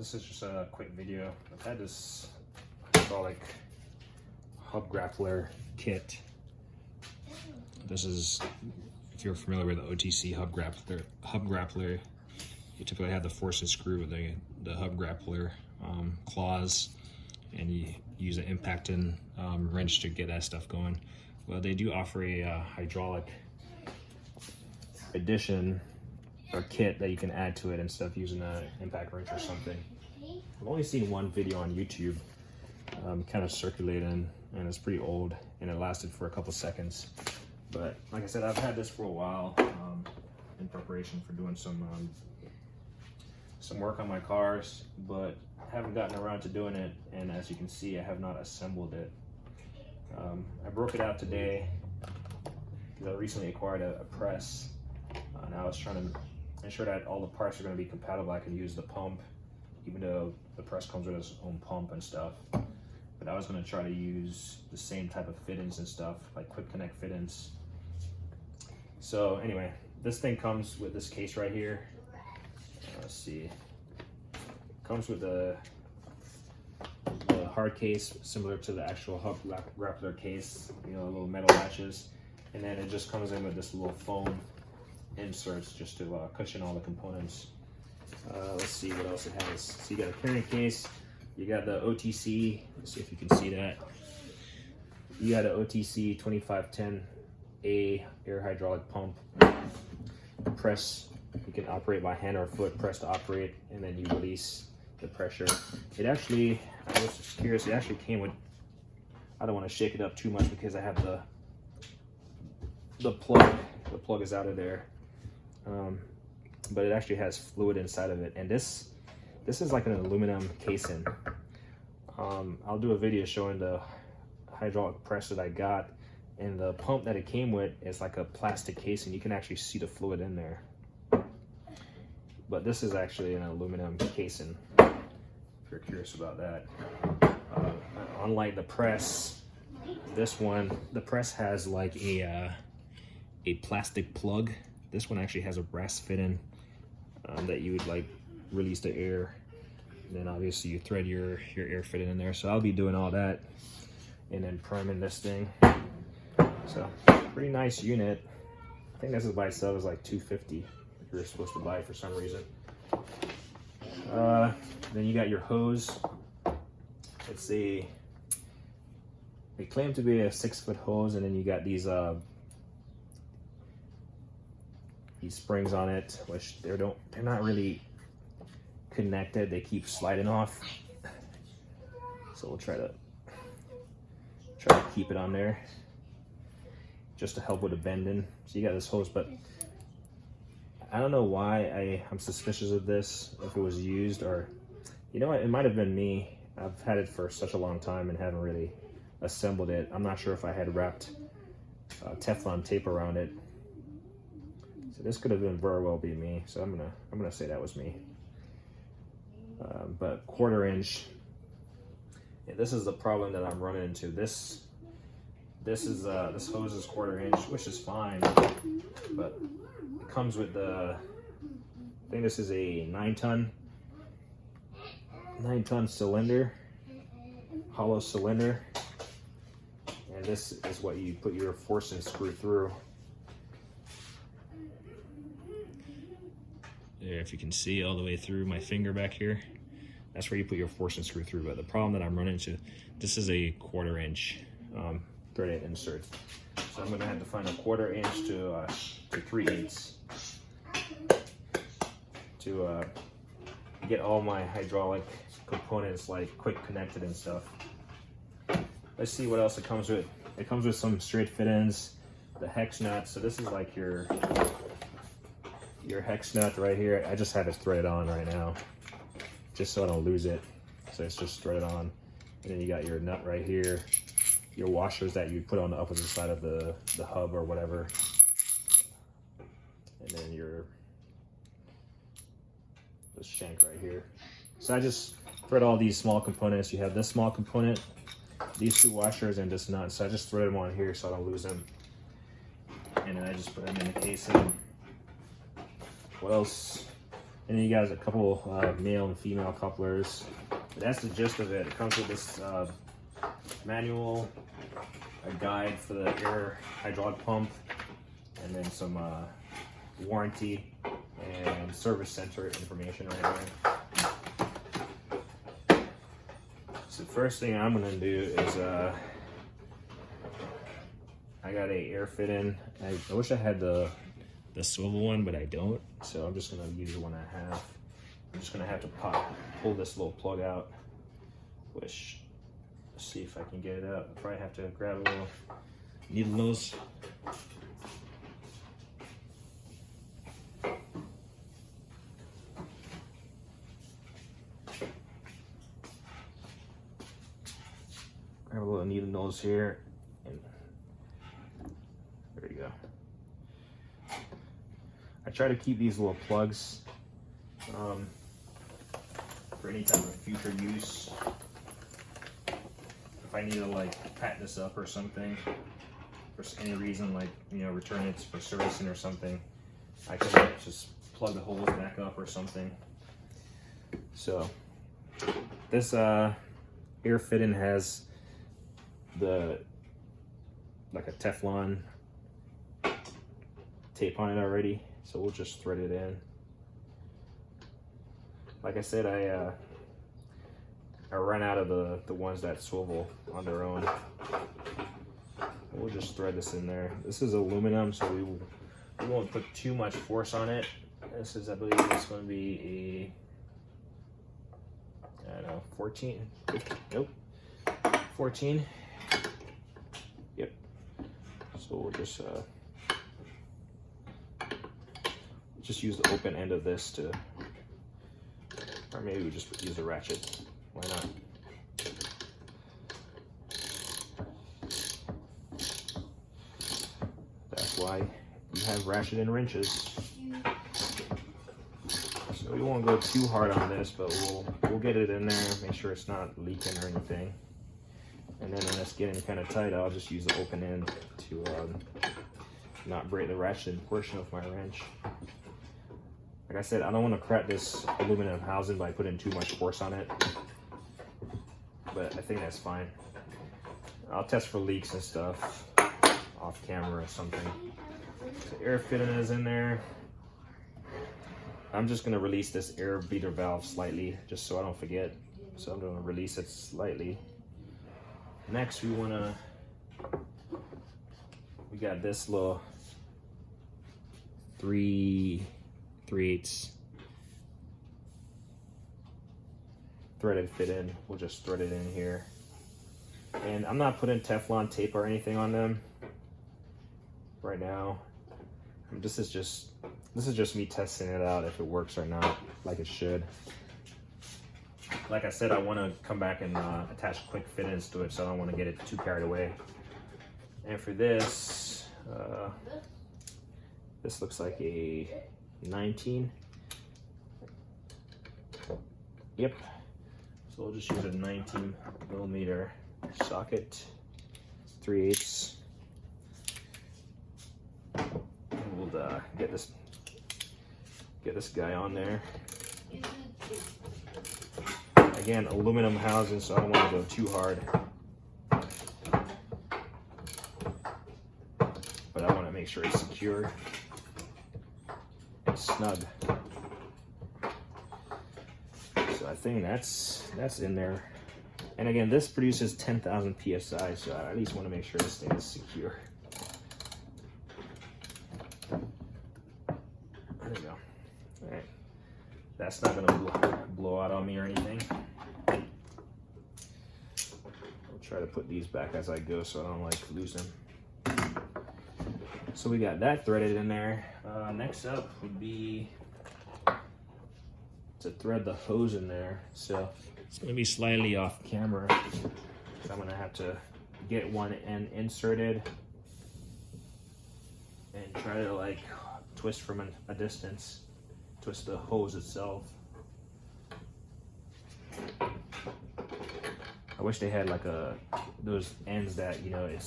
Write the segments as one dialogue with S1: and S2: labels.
S1: this is just a quick video. I've had this hydraulic hub grappler kit. This is, if you're familiar with the OTC hub grappler, you typically have the force and screw with the hub grappler claws, and you use an impacting wrench to get that stuff going. Well, they do offer a hydraulic addition or kit that you can add to it instead of using an impact wrench or something. I've only seen one video on YouTube kind of circulating, and it's pretty old and it lasted for a couple seconds. But like I said, I've had this for a while in preparation for doing some work on my cars, but haven't gotten around to doing it, and as you can see, I have not assembled it. I broke it out today because I recently acquired a press, and I was trying to ensure that all the parts are going to be compatible. I can use the pump, even though the press comes with its own pump and stuff. But I was going to try to use the same type of fittings and stuff, like quick connect fittings. So anyway, this thing comes with this case right here. Let's see. It comes with the hard case, similar to the actual hub grappler case, you know, little metal latches. And then it just comes in with this little foam inserts just to cushion all the components. Let's see what else it has. So you got a carrying case, you got the OTC, let's see if you can see that. You got an OTC 2510A air hydraulic pump. Press, you can operate by hand or foot, press to operate, and then you release the pressure. It actually, I was just curious, it actually came with, I don't want to shake it up too much because I have the plug is out of there. But it actually has fluid inside of it, and this is like an aluminum casing. I'll do a video showing the hydraulic press that I got, and the pump that it came with is like a plastic casing. You can actually see the fluid in there, but this is actually an aluminum casing, if you're curious about that. Unlike the press, this one, the press has like a plastic plug. This one actually has a brass fitting that you would like release the air, and then obviously you thread your air fitting in there. So I'll be doing all that and then priming this thing. So pretty nice unit. I think this is by itself is like $250 if you're supposed to buy it for some reason. Then you got your hose. It's they claim to be a 6-foot hose, and then you got these springs on it, which they're not really connected. They keep sliding off. So we'll try to keep it on there just to help with the bending. So you got this hose, but I don't know why I'm suspicious of this, if it was used, or you know what, it might have been me. I've had it for such a long time and haven't really assembled it. I'm not sure if I had wrapped Teflon tape around it. So this could have been very well be me. So I'm gonna say that was me. But 1/4 inch. Yeah, this is the problem that I'm running into. This hose is 1/4 inch, which is fine, but it comes with the, I think this is a 9-ton cylinder, hollow cylinder, and this is what you put your force and screw through. There, if you can see all the way through my finger back here, that's where you put your force and screw through. But the problem that I'm running into, this is a 1/4 inch threaded insert. So I'm gonna have to find a 1/4 inch to 3/8 to get all my hydraulic components like quick connected and stuff. Let's see what else it comes with. It comes with some straight fittings, the hex nut. So this is like your hex nut right here. I just have it threaded on right now, just so I don't lose it. So it's just threaded on. And then you got your nut right here, your washers that you put on the opposite side of the hub or whatever. And then this shank right here. So I just thread all these small components. You have this small component, these 2 washers, and this nut. So I just thread them on here so I don't lose them. And then I just put them in the casing. What else? And then you guys a couple male and female couplers. But that's the gist of it. It comes with this manual, a guide for the air hydraulic pump, and then some warranty and service center information right there. So the first thing I'm gonna do is I got a air fit in. I wish I had the swivel one, but I don't. So I'm just gonna use the one I have. I'm just gonna have to pull this little plug out, which, let's see if I can get it out. I'll probably have to grab a little needle nose. Grab a little needle nose here, and there you go. I try to keep these little plugs for any type of future use. If I need to like pat this up or something, for any reason, like, you know, return it for servicing or something, I can just plug the holes back up or something. So this air fit-in has the like a Teflon tape on it already, so we'll just thread it in. Like I said, I ran out of the ones that swivel on their own. We'll just thread this in there. This is aluminum, so we won't put too much force on it. This is, I believe, it's going to be a, I don't know, 14. Nope, 14. Yep. So we'll just use the open end of this to, or maybe we just use a ratchet. Why not? That's why you have ratchet and wrenches. So we won't go too hard on this, but we'll get it in there, make sure it's not leaking or anything. And then when it's getting kind of tight, I'll just use the open end to not break the ratchet portion of my wrench. Like I said, I don't want to crack this aluminum housing by putting too much force on it, but I think that's fine. I'll test for leaks and stuff off camera or something. The air fit-in is in there. I'm just going to release this air beater valve slightly, just so I don't forget. So I'm going to release it slightly. Next, we got this little 3/8 threaded fit in. We'll just thread it in here. And I'm not putting Teflon tape or anything on them right now. This is just me testing it out if it works or not, like it should. Like I said, I want to come back and attach quick fit-ins to it, so I don't want to get it too carried away. And for this, this looks like a 19. Yep. So we'll just use a 19 millimeter socket, 3/8. And we'll get this guy on there. Again, aluminum housing, so I don't want to go too hard. But I want to make sure it's secure and snug. So I think that's in there. And again, this produces 10,000 PSI, so I at least want to make sure this thing is secure. There we go. All right. That's not going to blow out on me or anything. Try to put these back as I go so I don't like lose them. So we got that threaded in there. Next up would be to thread the hose in there. So it's going to be slightly off camera. So I'm going to have to get one end inserted and try to like twist from a distance, twist the hose itself. I wish they had like those ends that, you know, it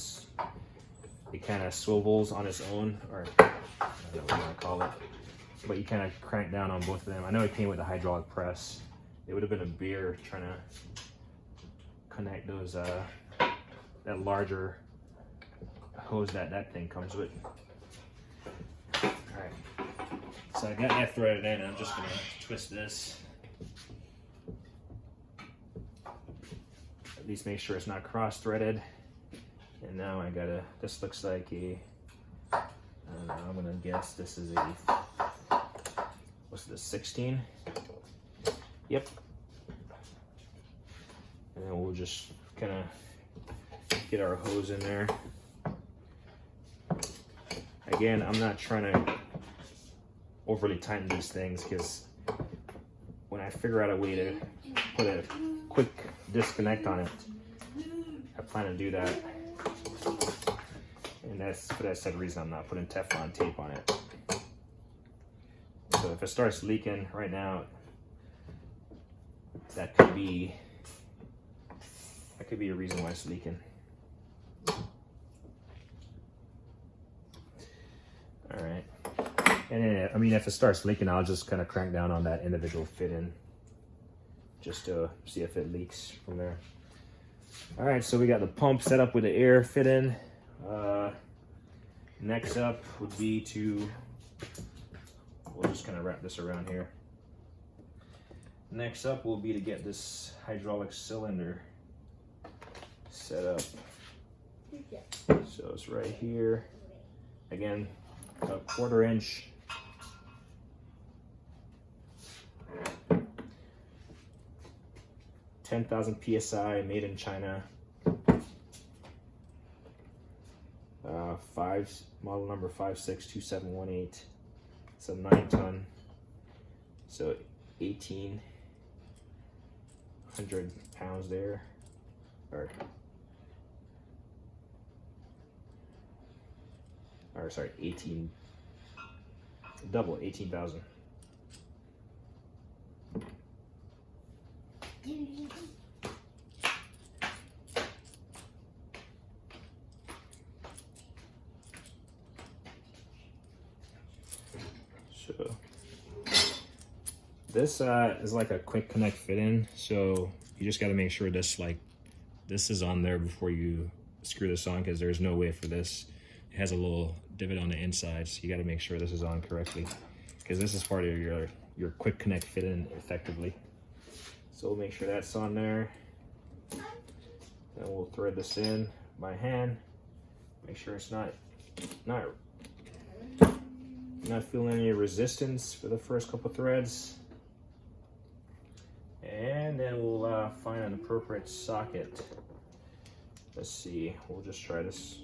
S1: kind of swivels on its own, or I don't know what you want to call it. but you kind of crank down on both of them. I know it came with a hydraulic press. It would have been a beer trying to connect those that larger hose that thing comes with. All right, so I got that threaded in, and I'm just gonna twist this. At least make sure it's not cross-threaded. And now I gotta, this looks like a, I don't know, I'm gonna guess this is a, what's this, 16? Yep. And then we'll just kind of get our hose in there. Again, I'm not trying to overly tighten these things, because when I figure out a way to put a quick disconnect on it, I plan to do that. And that's for that said reason I'm not putting Teflon tape on it. So if it starts leaking right now, that could be a reason why it's leaking. All right. And then, I mean, if it starts leaking, I'll just kind of crank down on that individual fit in just to see if it leaks from there. All right, so we got the pump set up with the air fit in. Next up would be to, we'll just kind of wrap this around here. Next up will be to get this hydraulic cylinder set up. So it's right here. Again, a 1/4 inch. $10,000 PSI, made in China. Model number 562718. It's a 9-ton, so 1,800 pounds there, or sorry, 18,000. So this is like a quick connect fit in, so you just got to make sure this is on there before you screw this on, because there's no way for this. It has a little divot on the inside, so you got to make sure this is on correctly, because this is part of your quick connect fit in effectively. So we'll make sure that's on there. Then we'll thread this in by hand. Make sure it's not feeling any resistance for the first couple threads. And then we'll find an appropriate socket. Let's see, we'll just try this.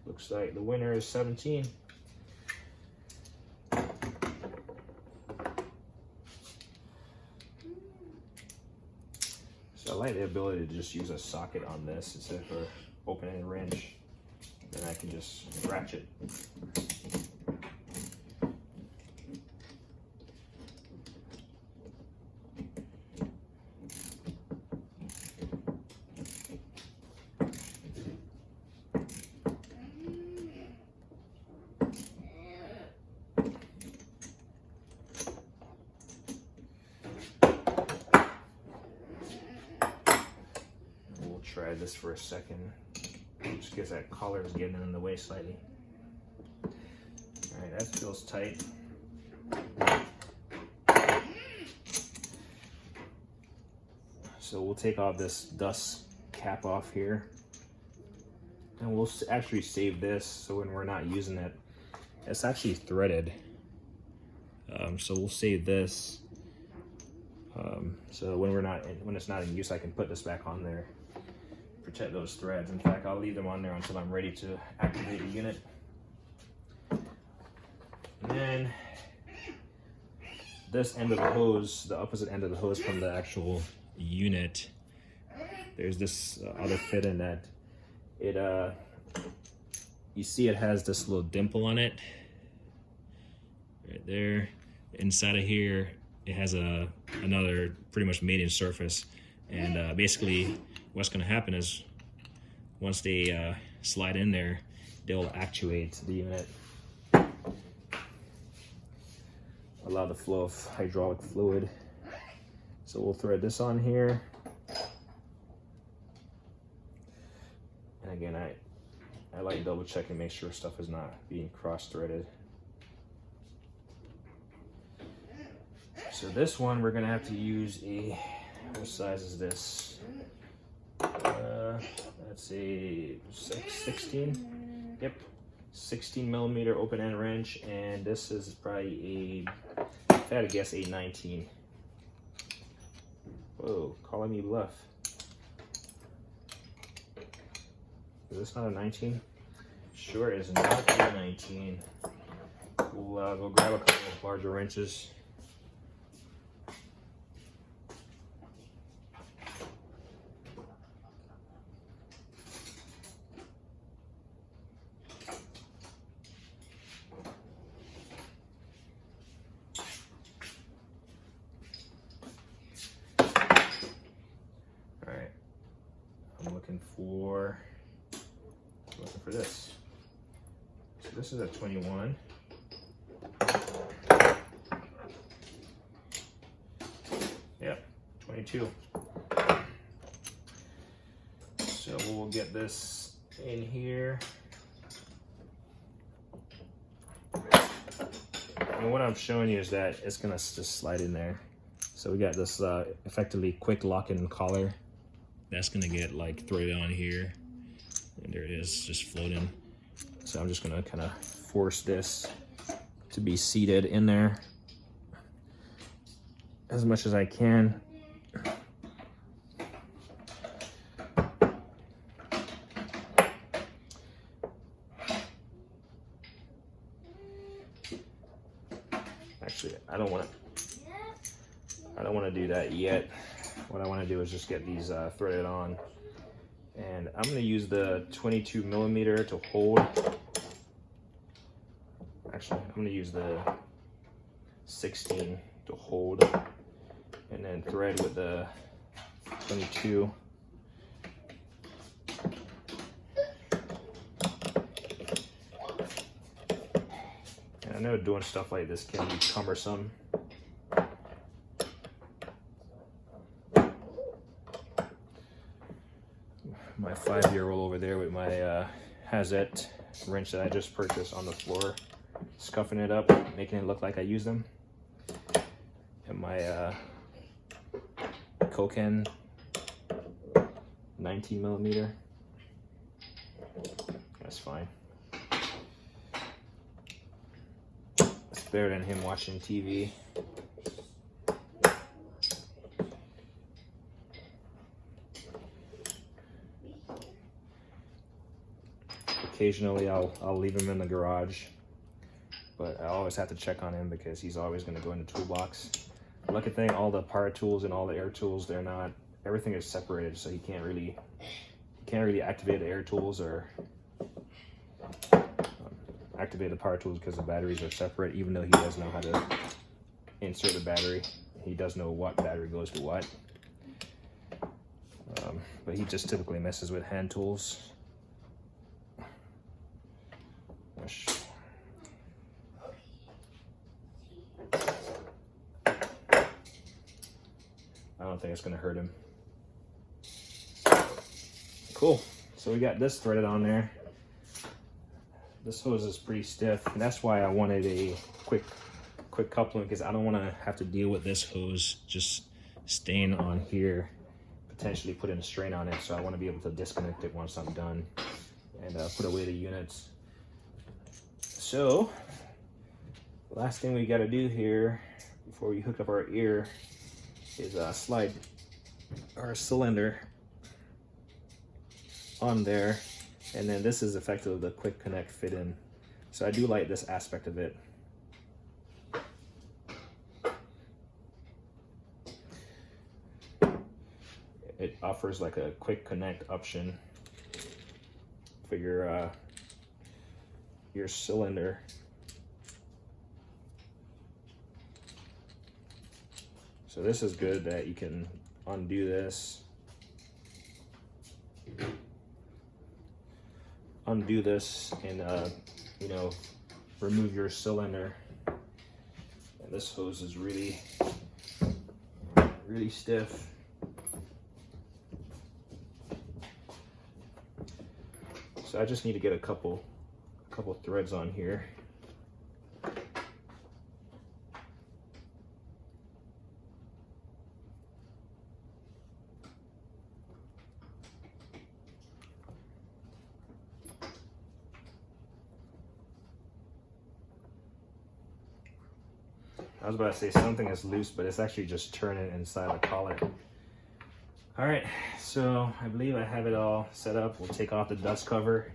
S1: Looks like the winner is 17. So I like the ability to just use a socket on this instead of opening a wrench. Then I can just ratchet. We'll try this for a second. Just because that collar is getting in the way slightly. All right, that feels tight. So we'll take off this dust cap off here, and we'll actually save this so when we're not using it, it's actually threaded. So we'll save this. So when it's not in use, I can put this back on there. Protect those threads. In fact, I'll leave them on there until I'm ready to activate the unit. And then this end of the hose, the opposite end of the hose from the actual unit, there's this other fit in that it you see it has this little dimple on it right there. Inside of here it has another pretty much mating surface, and basically what's going to happen is once they slide in there, they'll actuate the unit. allow the flow of hydraulic fluid. So we'll thread this on here. And again, I like double check and make sure stuff is not being cross-threaded. So this one, we're gonna have to use a, what size is this? Let's see, 16? Yep, 16 millimeter open end wrench, and this is probably a, if I had to guess, a 19. Whoa, calling me bluff. Is this not a 19? Sure is not a 19. We'll go grab a couple of larger wrenches. Alright, I'm looking for this. So this is a 21. Yep, 22. So we'll get this in here. And what I'm showing you is that it's gonna just slide in there. So we got this effectively quick lock-in collar. That's gonna get like threaded on here. And there it is, just floating. So I'm just gonna kind of force this to be seated in there as much as I can. Actually, I don't want to do that yet. What I want to do is just get these threaded on. And I'm going to use the 22 millimeter to hold. Actually, I'm going to use the 16 to hold, and then thread with the 22. And I know doing stuff like this can be cumbersome. My 5-year-old over there with my Hazette wrench that I just purchased on the floor, scuffing it up, making it look like I use them. And my Koken 19 millimeter. That's fine. It's better than him watching TV. Occasionally I'll leave him in the garage, but I always have to check on him because he's always going to go in the toolbox. The lucky thing, all the power tools and all the air tools, they're not, everything is separated, so he can't really activate the air tools or activate the power tools because the batteries are separate, even though he does know how to insert the battery. He does know what battery goes to what. But he just typically messes with hand tools. I don't think it's gonna hurt him. Cool, so we got this threaded on there. This hose is pretty stiff, and that's why I wanted a quick coupling, because I don't want to have to deal with this hose just staying on here, potentially putting a strain on it. So I want to be able to disconnect it once I'm done and put away the units. So the last thing we got to do here before we hook up our ear is slide our cylinder on there, and then this is effectively the quick connect fit in. So I do like this aspect of it. It offers like a quick connect option for your cylinder. So this is good that you can undo this, and you know, remove your cylinder, and this hose is really stiff. So I just need to get a couple threads on here. I was about to say something is loose, but it's actually just turning inside the collar. All right, so I believe I have it all set up. We'll take off the dust cover.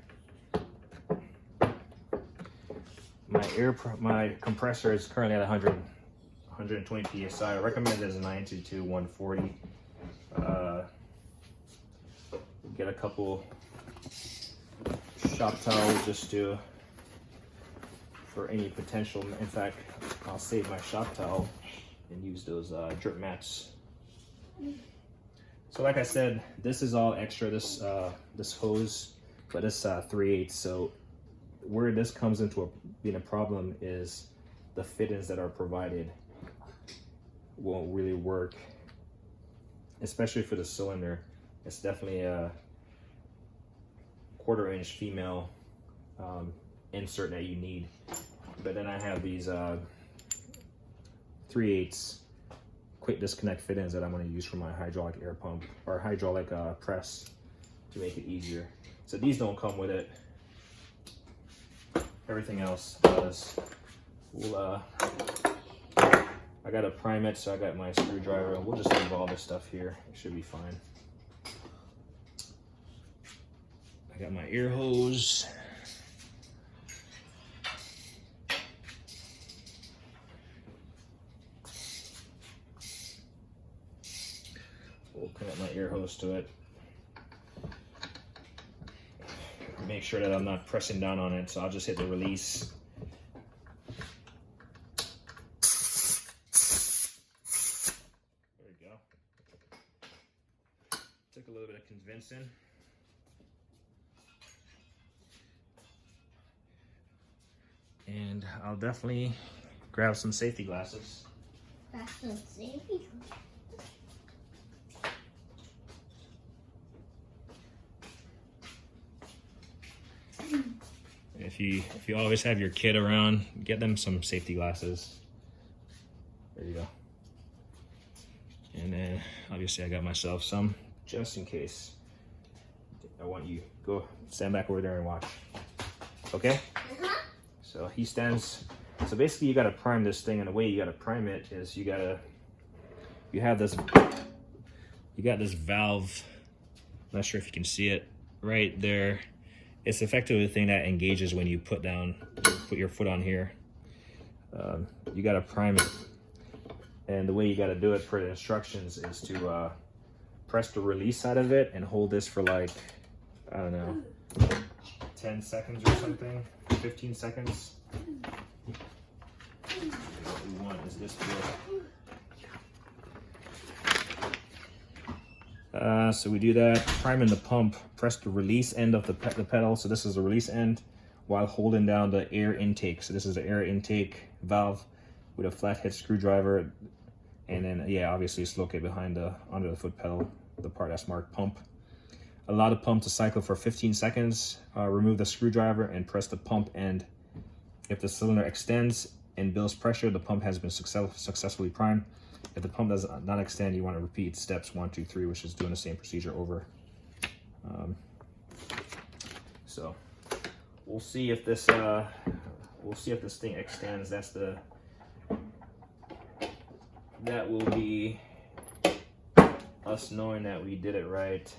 S1: My compressor is currently at 120 psi. I recommend it as 92 140. Get a couple shop towels just for any potential. In fact, I'll save my shop towel and use those drip mats. So like I said, this is all extra, this hose, but it's 3/8. So where this comes into being a problem is the fittings that are provided won't really work, especially for the cylinder. It's definitely a 1/4 inch female insert that you need. But then I have these 3/8 quick disconnect fittings that I'm going to use for my hydraulic air pump or hydraulic press to make it easier. So these don't come with it. Everything else does. We'll, I got to prime it, so I got my screwdriver, and we'll just leave all this stuff here. It should be fine. I got my air hose. We'll connect my air hose to it. Make sure that I'm not pressing down on it, so I'll just hit the release. There we go. Took a little bit of convincing. And I'll definitely grab some safety glasses.
S2: That's some safety glasses.
S1: If you always have your kid around, get them some safety glasses. There you go. And then obviously I got myself some just in case. I want you go stand back over there and watch. Okay? So he stands. So basically you gotta prime this thing, and the way you gotta prime it is you got this valve. I'm not sure if you can see it right there. It's effectively the thing that engages when you put your foot on here. You got to prime it, and the way you got to do it per the instructions is to press the release side of it and hold this for like, I don't know, 10 seconds or something, 15 seconds. What we want is this bit. So we do that, priming the pump, press the release end of the pedal. So this is the release end while holding down the air intake. So this is the air intake valve with a flathead screwdriver. And then, yeah, obviously it's located behind under the foot pedal, the part that's marked pump. Allow the pump to cycle for 15 seconds. Remove the screwdriver and press the pump end. If the cylinder extends and builds pressure, the pump has been successfully primed. If the pump does not extend, you want to repeat steps 1, 2, 3, which is doing the same procedure over. So we'll see if this thing extends. That will be us knowing that we did it right.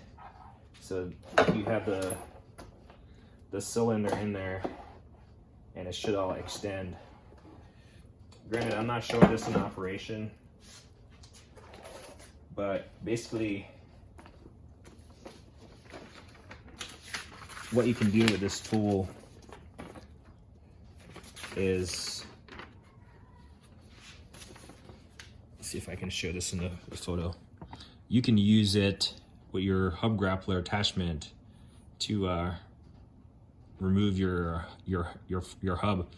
S1: So you have the cylinder in there, and it should all extend. Granted, I'm not showing this in operation, but basically what you can do with this tool is, let's see if I can show this in the photo. You can use it with your hub grappler attachment to remove your hub,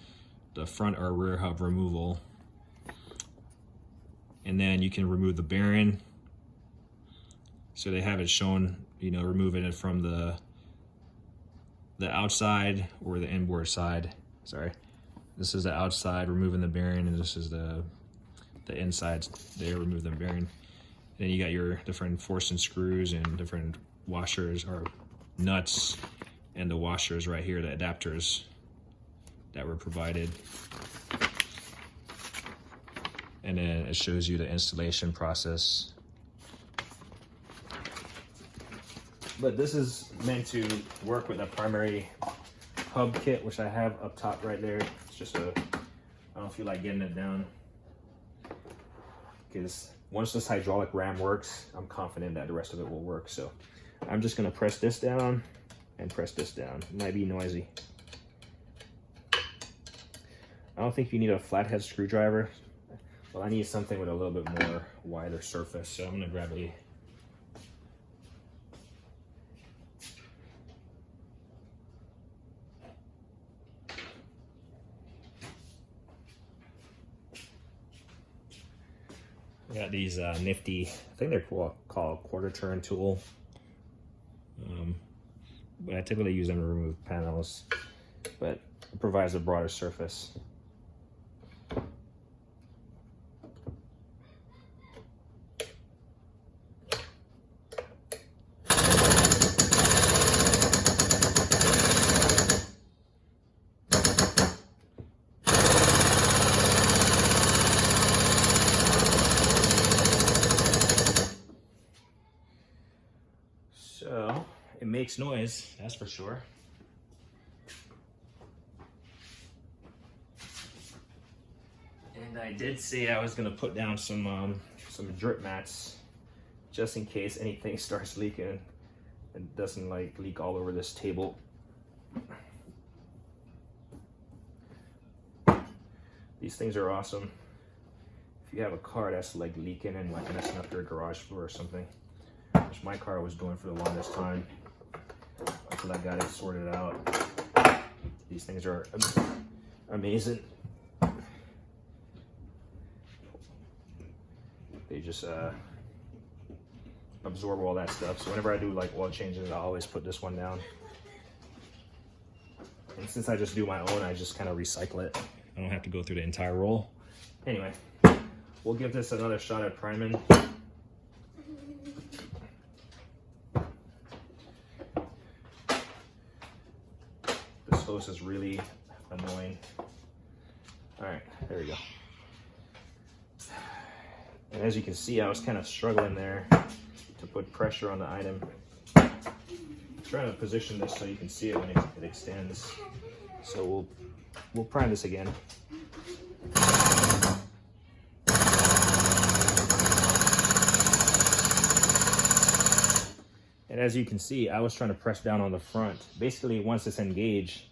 S1: the front or rear hub removal. and then you can remove the bearing. So they have it shown, you know, removing it from the outside or the inboard side. Sorry, this is the outside, removing the bearing, and this is the inside there, remove the bearing. Then you got your different forcing screws and different washers or nuts, and the washers right here, the adapters that were provided. And then it shows you the installation process. But this is meant to work with a primary hub kit, which I have up top right there. It's just I don't feel like getting it down, because once this hydraulic ram works, I'm confident that the rest of it will work. So I'm just gonna press this down and press this down. It might be noisy. I don't think you need a flathead screwdriver. Well, I need something with a little bit more wider surface, so I'm gonna grab a I got these nifty, I think they're called quarter turn tool. But I typically use them to remove panels, but it provides a broader surface. So it makes noise, that's for sure. And I did say I was gonna put down some drip mats just in case anything starts leaking and doesn't like leak all over this table. These things are awesome if you have a car that's like leaking and like messing up your garage floor or something, which my car was doing for the longest time until I got it sorted out. These things are amazing. They just absorb all that stuff. So whenever I do like oil changes, I always put this one down. And since I just do my own, I just kind of recycle it. I don't have to go through the entire roll. Anyway, we'll give this another shot at priming. This hose is really annoying. All right, there we go. And as you can see, I was kind of struggling there to put pressure on the item. I'm trying to position this so you can see it when it extends. So we'll prime this again. And as you can see, I was trying to press down on the front. Basically, once it's engaged,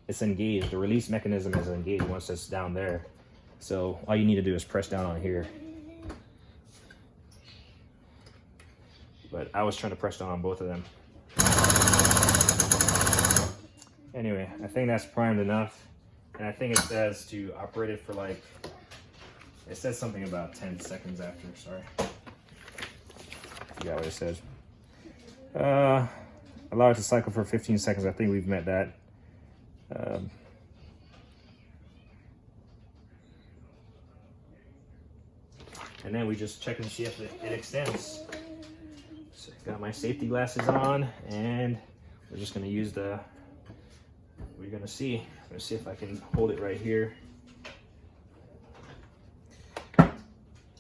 S1: it's engaged. The release mechanism is engaged once it's down there. So all you need to do is press down on here. But I was trying to press down on both of them. Anyway, I think that's primed enough. And I think it says to operate it for like, it says something about 10 seconds after, sorry. I forgot what it says. Allow it to cycle for 15 seconds. I think we've met that. And then we just check and see if it extends. So got my safety glasses on, and we're just gonna use we're gonna see. Let's see if I can hold it right here.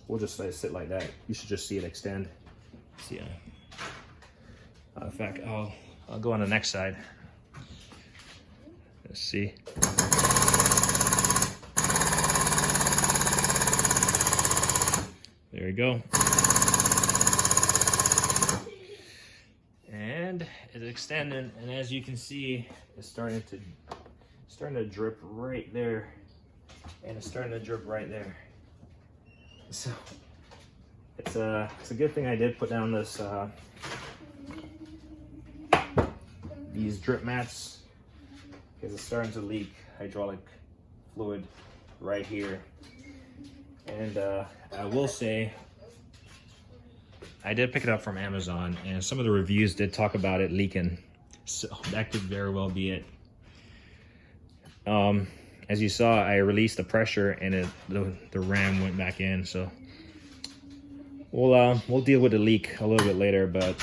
S1: We'll just let it sit like that. You should just see it extend. See ya. In fact, I'll go on the next side. Let's see. There we go. And it's extending, and as you can see, it's starting to drip right there, and it's starting to drip right there. So it's a good thing I did put down these drip mats, because it's starting to leak hydraulic fluid right here. And I will say, I did pick it up from Amazon, and some of the reviews did talk about it leaking, so that could very well be it. As you saw, I released the pressure, and the ram went back in. So we'll deal with the leak a little bit later. But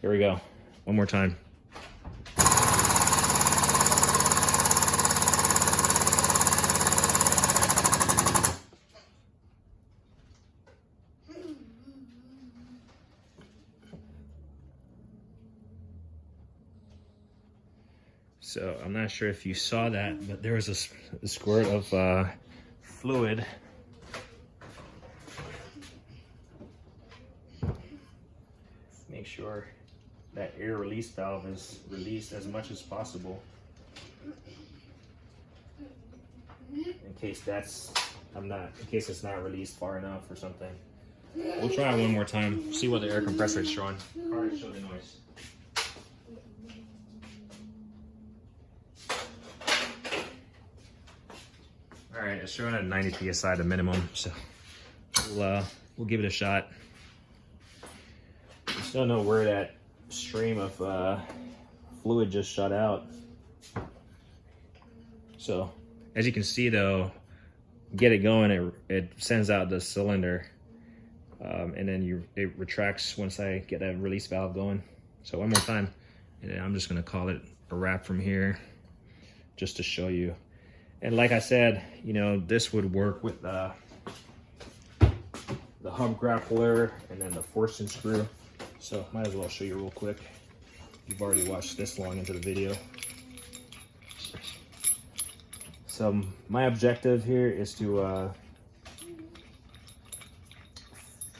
S1: here we go, one more time. So I'm not sure if you saw that, but there was a squirt of fluid. Make sure that air release valve is released as much as possible, in case it's not released far enough or something. We'll try it one more time, see what the air compressor is showing. Alright, show the noise. Alright, it's showing at 90 psi the minimum, so we'll give it a shot. I still don't know where that stream of fluid just shot out. So as you can see though, get it going, it sends out the cylinder, and then it retracts once I get that release valve going. So one more time, and then I'm just gonna call it a wrap from here, just to show you. And like I said, you know, this would work with the hub grappler and then the forcing screw. So might as well show you real quick. You've already watched this long into the video. So my objective here is to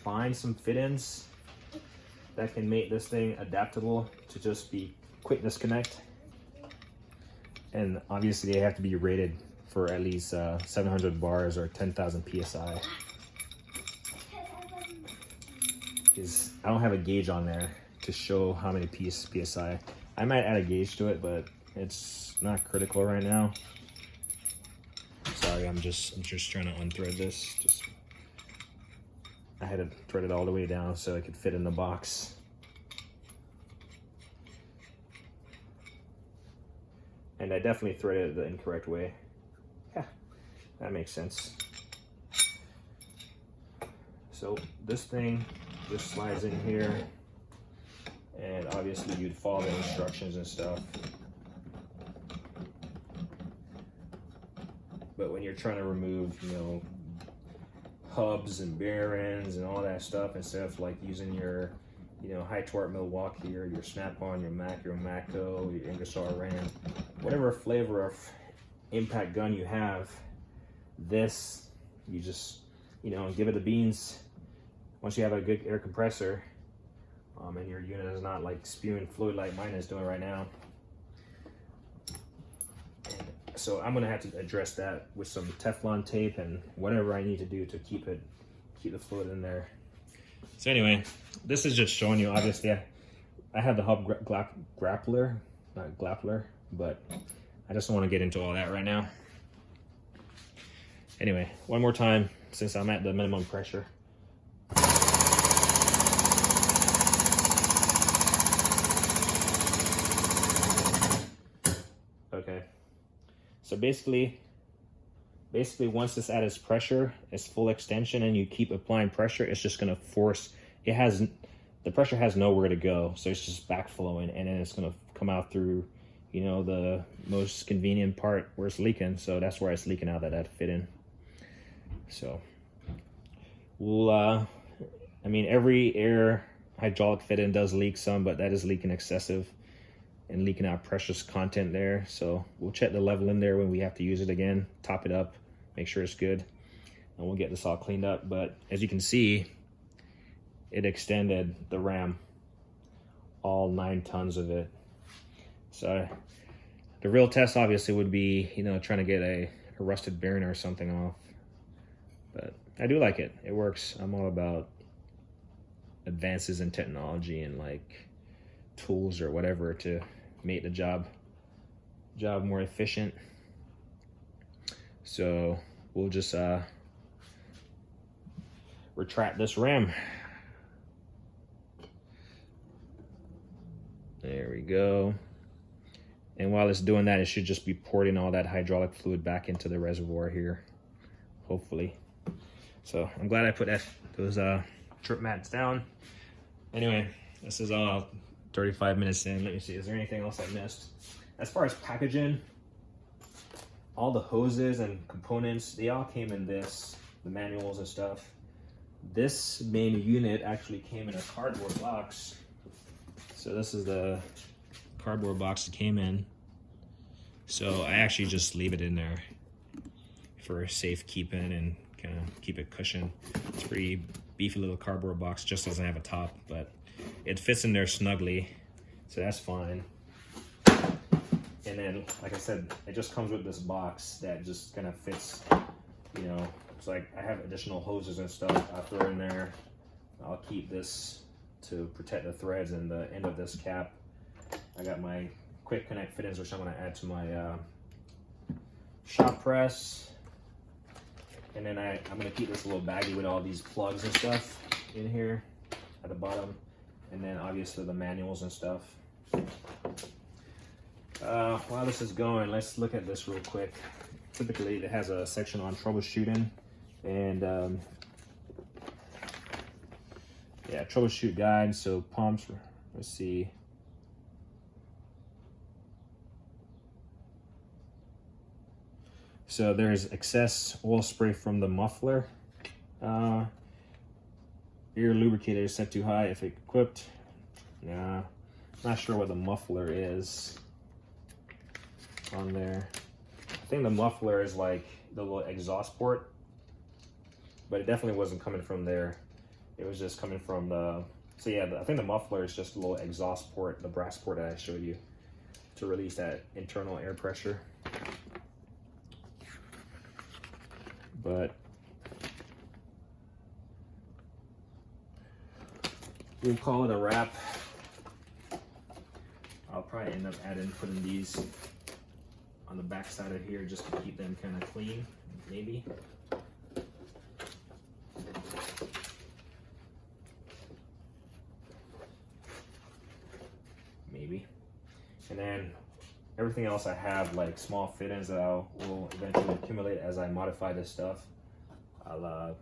S1: find some fit-ins that can make this thing adaptable to just be quick disconnect. And obviously they have to be rated for at least 700 bars or 10,000 psi. Because I don't have a gauge on there to show how many psi. I might add a gauge to it, but it's not critical right now. Sorry, I'm just trying to unthread this. I had to thread it all the way down so it could fit in the box. And I definitely threaded it the incorrect way. Yeah, that makes sense. So this thing just slides in here, and obviously you'd follow the instructions and stuff. But when you're trying to remove, you know, hubs and bearings and all that stuff, instead of like using your, you know, high torque Milwaukee or your Snap-on, your Matco, your Ingersoll Rand, whatever flavor of impact gun you have, this, you just, you know, give it the beans. Once you have a good air compressor, and your unit is not like spewing fluid like mine is doing right now. So I'm gonna have to address that with some Teflon tape and whatever I need to do to keep the fluid in there. So anyway, this is just showing you, obviously I have the hub grappler, not Grappler, but I just don't want to get into all that right now. Anyway, one more time, since I'm at the minimum pressure. Okay, so basically once it's at its pressure, its full extension, and you keep applying pressure, it's just gonna force, the pressure has nowhere to go, so it's just backflowing, and then it's gonna come out through, you know, the most convenient part where it's leaking. So that's where it's leaking out, that fit in. So we'll, I mean, every air hydraulic fit in does leak some, but that is leaking excessive and leaking out precious content there. So we'll check the level in there when we have to use it again, top it up, make sure it's good, and we'll get this all cleaned up. But as you can see, it extended the ram, all 9 tons of it. So the real test obviously would be, you know, trying to get a rusted bearing or something off. But I do like it. It works. I'm all about advances in technology and like tools or whatever to make the job more efficient. So we'll just retract this rim. There we go. And while it's doing that, it should just be porting all that hydraulic fluid back into the reservoir here, hopefully. So I'm glad I put those trip mats down. Anyway, this is all 35 minutes in. Let me see, is there anything else I missed? As far as packaging, all the hoses and components, they all came in this, the manuals and stuff. This main unit actually came in a cardboard box. So this is the cardboard box it came in. So I actually just leave it in there for safekeeping and kind of keep it cushioned. It's a pretty beefy little cardboard box, just doesn't have a top, but it fits in there snugly, so that's fine. And then, like I said, it just comes with this box that just kind of fits, you know. It's like I have additional hoses and stuff I'll throw in there. I'll keep this to protect the threads and the end of this cap. I got my quick connect fittings, which I'm going to add to my shop press. And then I'm going to keep this little baggie with all these plugs and stuff in here at the bottom. And then obviously the manuals and stuff. While this is going, let's look at this real quick. Typically it has a section on troubleshooting and yeah, troubleshoot guide. So pumps, let's see. So there's excess oil spray from the muffler. Air lubricator is set too high if equipped. Nah, not sure what the muffler is on there. I think the muffler is like the little exhaust port, but it definitely wasn't coming from there. It was just coming from the, so yeah, I think the muffler is just a little exhaust port, the brass port that I showed you to release that internal air pressure. But we'll call it a wrap. I'll probably end up putting these on the back side of here just to keep them kind of clean, maybe. Maybe. And then everything else I have, like small fittings that will eventually accumulate as I modify this stuff. I'll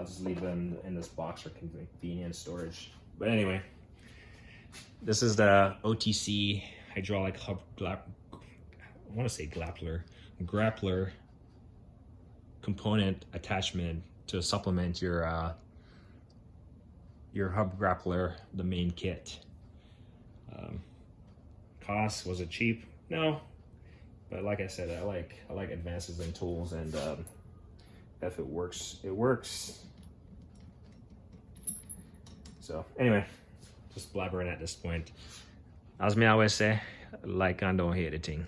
S1: just leave them in this box for convenient storage. But anyway, this is the OTC hydraulic hub I want to say Grappler component attachment to supplement your hub grappler, the main kit. Cost, was it cheap? No, but like I said, I like advances in tools, and if it works, it works. So anyway, just blabbering at this point. As me always say, like and don't hate the thing.